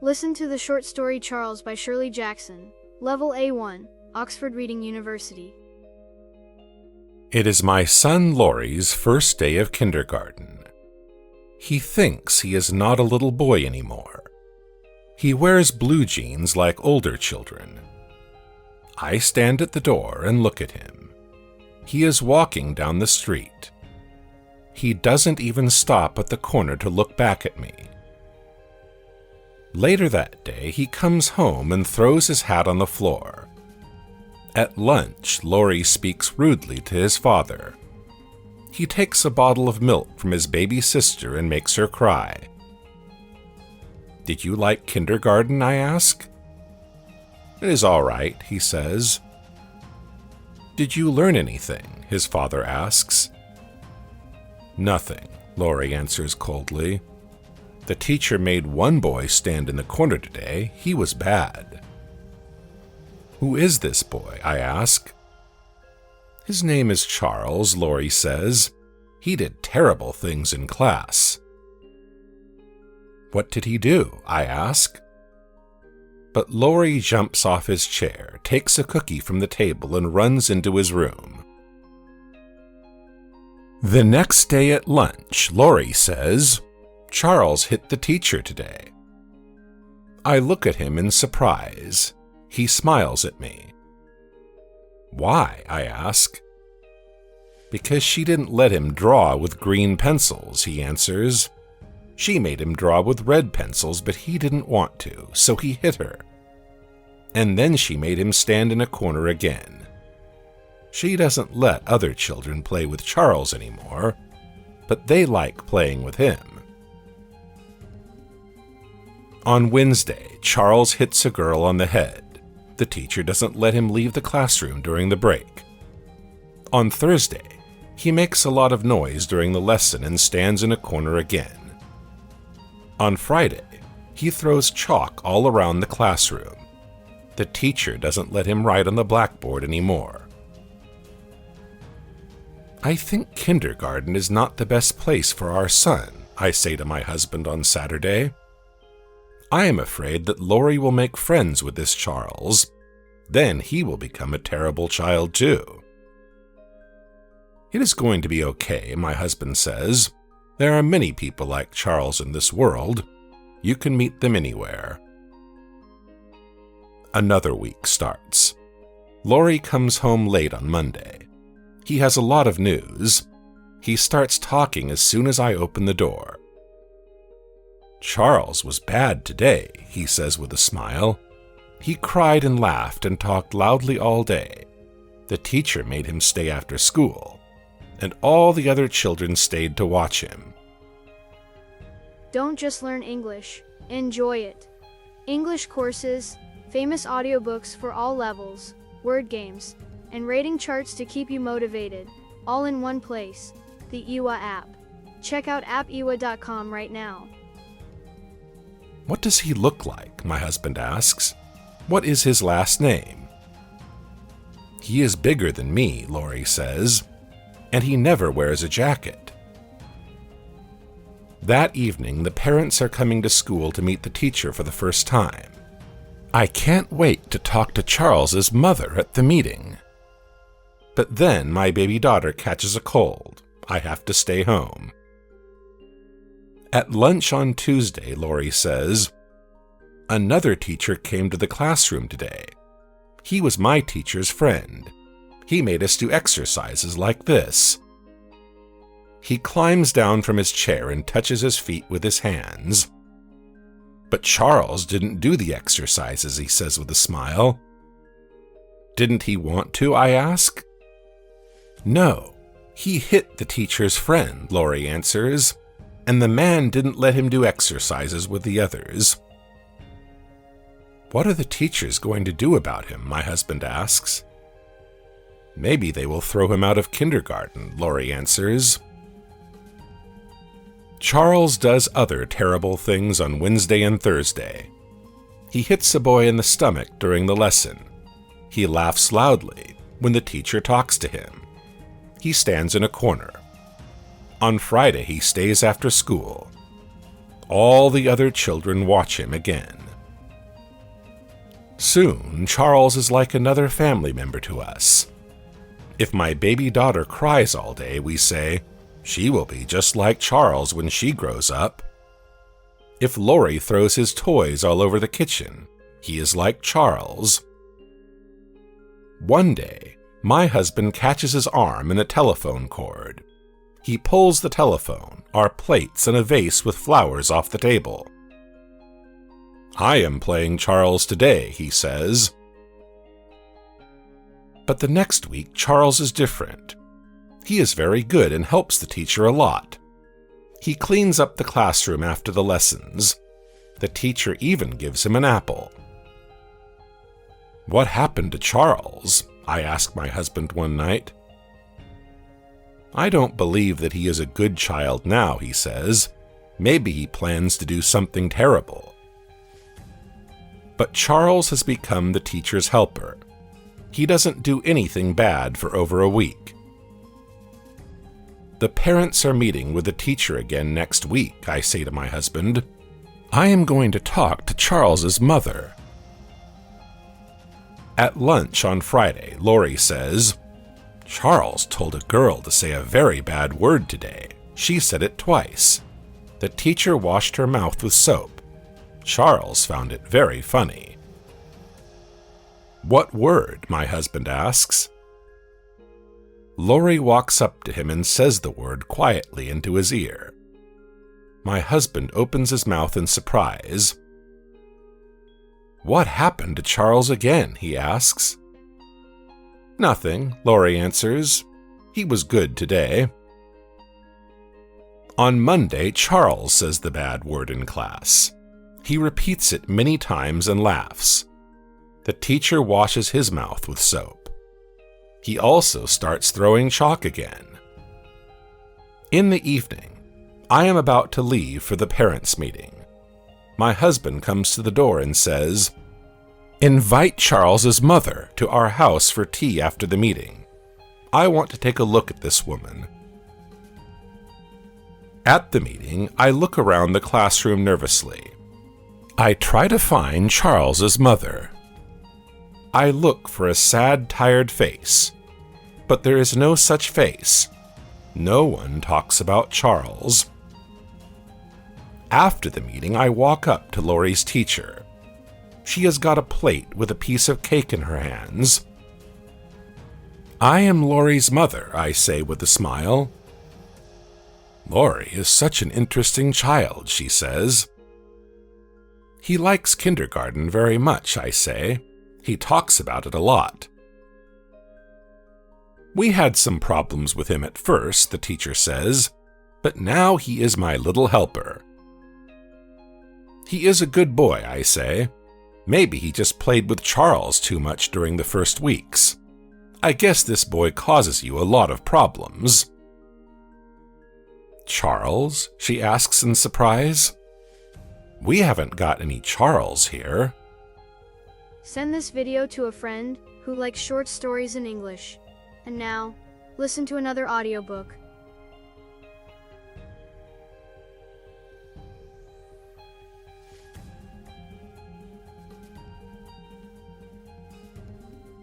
Listen to the short story Charles by Shirley Jackson, Level A1, Oxford Reading University. It is my son Laurie's first day of kindergarten. He thinks he is not a little boy anymore. He wears blue jeans like older children. I stand at the door and look at him. He is walking down the street. He doesn't even stop at the corner to look back at me. Later that day, he comes home and throws his hat on the floor. At lunch, Laurie speaks rudely to his father. He takes a bottle of milk from his baby sister and makes her cry. "Did you like kindergarten?" I ask. "It is all right," he says. "Did you learn anything?" his father asks. "Nothing," Laurie answers coldly. "The teacher made one boy stand in the corner today. He was bad." "Who is this boy?" I ask. "His name is Charles," Laurie says. "He did terrible things in class." "What did he do?" I ask. But Laurie jumps off his chair, takes a cookie from the table, and runs into his room. The next day at lunch, Laurie says, "Charles hit the teacher today." I look at him in surprise. He smiles at me. "Why?" I ask. "Because she didn't let him draw with green pencils," he answers. "She made him draw with red pencils, but he didn't want to, so he hit her. And then she made him stand in a corner again. She doesn't let other children play with Charles anymore, but they like playing with him." On Wednesday, Charles hits a girl on the head. The teacher doesn't let him leave the classroom during the break. On Thursday, he makes a lot of noise during the lesson and stands in a corner again. On Friday, he throws chalk all around the classroom. The teacher doesn't let him write on the blackboard anymore. "I think kindergarten is not the best place for our son," I say to my husband on Saturday. "I am afraid that Laurie will make friends with this Charles. Then he will become a terrible child too." "It is going to be okay," my husband says. "There are many people like Charles in this world. You can meet them anywhere." Another week starts. Laurie comes home late on Monday. He has a lot of news. He starts talking as soon as I open the door. "Charles was bad today," he says with a smile. "He cried and laughed and talked loudly all day. The teacher made him stay after school, and all the other children stayed to watch him." Don't just learn English, enjoy it. English courses, famous audiobooks for all levels, word games, and rating charts to keep you motivated, all in one place, the EWA app. Check out appewa.com right now. "What does he look like?" my husband asks. "What is his last name?" "He is bigger than me," Laurie says, "and he never wears a jacket." That evening, the parents are coming to school to meet the teacher for the first time. I can't wait to talk to Charles's mother at the meeting. But then my baby daughter catches a cold. I have to stay home. At lunch on Tuesday, Laurie says, "Another teacher came to the classroom today. He was my teacher's friend. He made us do exercises like this." He climbs down from his chair and touches his feet with his hands. "But Charles didn't do the exercises," he says with a smile. "Didn't he want to?" I ask. "No, he hit the teacher's friend," Laurie answers, "and the man didn't let him do exercises with the others." "What are the teachers going to do about him?" my husband asks. "Maybe they will throw him out of kindergarten," Laurie answers. Charles does other terrible things on Wednesday and Thursday. He hits a boy in the stomach during the lesson. He laughs loudly when the teacher talks to him. He stands in a corner. On Friday, he stays after school. All the other children watch him again. Soon, Charles is like another family member to us. If my baby daughter cries all day, we say, she will be just like Charles when she grows up. If Laurie throws his toys all over the kitchen, he is like Charles. One day, my husband catches his arm in a telephone cord. He pulls the telephone, our plates, and a vase with flowers off the table. I am playing Charles today, he says. But the next week, Charles is different. He is very good and helps the teacher a lot. He cleans up the classroom after the lessons. The teacher even gives him an apple. What happened to Charles? I asked my husband one night. I don't believe that he is a good child now, he says. Maybe he plans to do something terrible. But Charles has become the teacher's helper. He doesn't do anything bad for over a week. The parents are meeting with the teacher again next week, I say to my husband. I am going to talk to Charles's mother. At lunch on Friday, Laurie says, Charles told a girl to say a very bad word today. She said it twice. The teacher washed her mouth with soap. Charles found it very funny. What word? My husband asks. Laurie walks up to him and says the word quietly into his ear. My husband opens his mouth in surprise. What happened to Charles again? He asks. Nothing, Laurie answers. He was good today. On Monday, Charles says the bad word in class. He repeats it many times and laughs. The teacher washes his mouth with soap. He also starts throwing chalk again. In the evening, I am about to leave for the parents' meeting. My husband comes to the door and says, Invite Charles's mother to our house for tea after the meeting. I want to take a look at this woman. At the meeting, I look around the classroom nervously. I try to find Charles's mother. I look for a sad, tired face, but there is no such face. No one talks about Charles. After the meeting, I walk up to Laurie's teacher. She has got a plate with a piece of cake in her hands. I am Laurie's mother, I say with a smile. Laurie is such an interesting child, she says. He likes kindergarten very much, I say. He talks about it a lot. We had some problems with him at first, the teacher says, but now he is my little helper. He is a good boy, I say. Maybe he just played with Charles too much during the first weeks. I guess this boy causes you a lot of problems. Charles? She asks in surprise. We haven't got any Charles here. Send this video to a friend who likes short stories in English. And now, listen to another audiobook.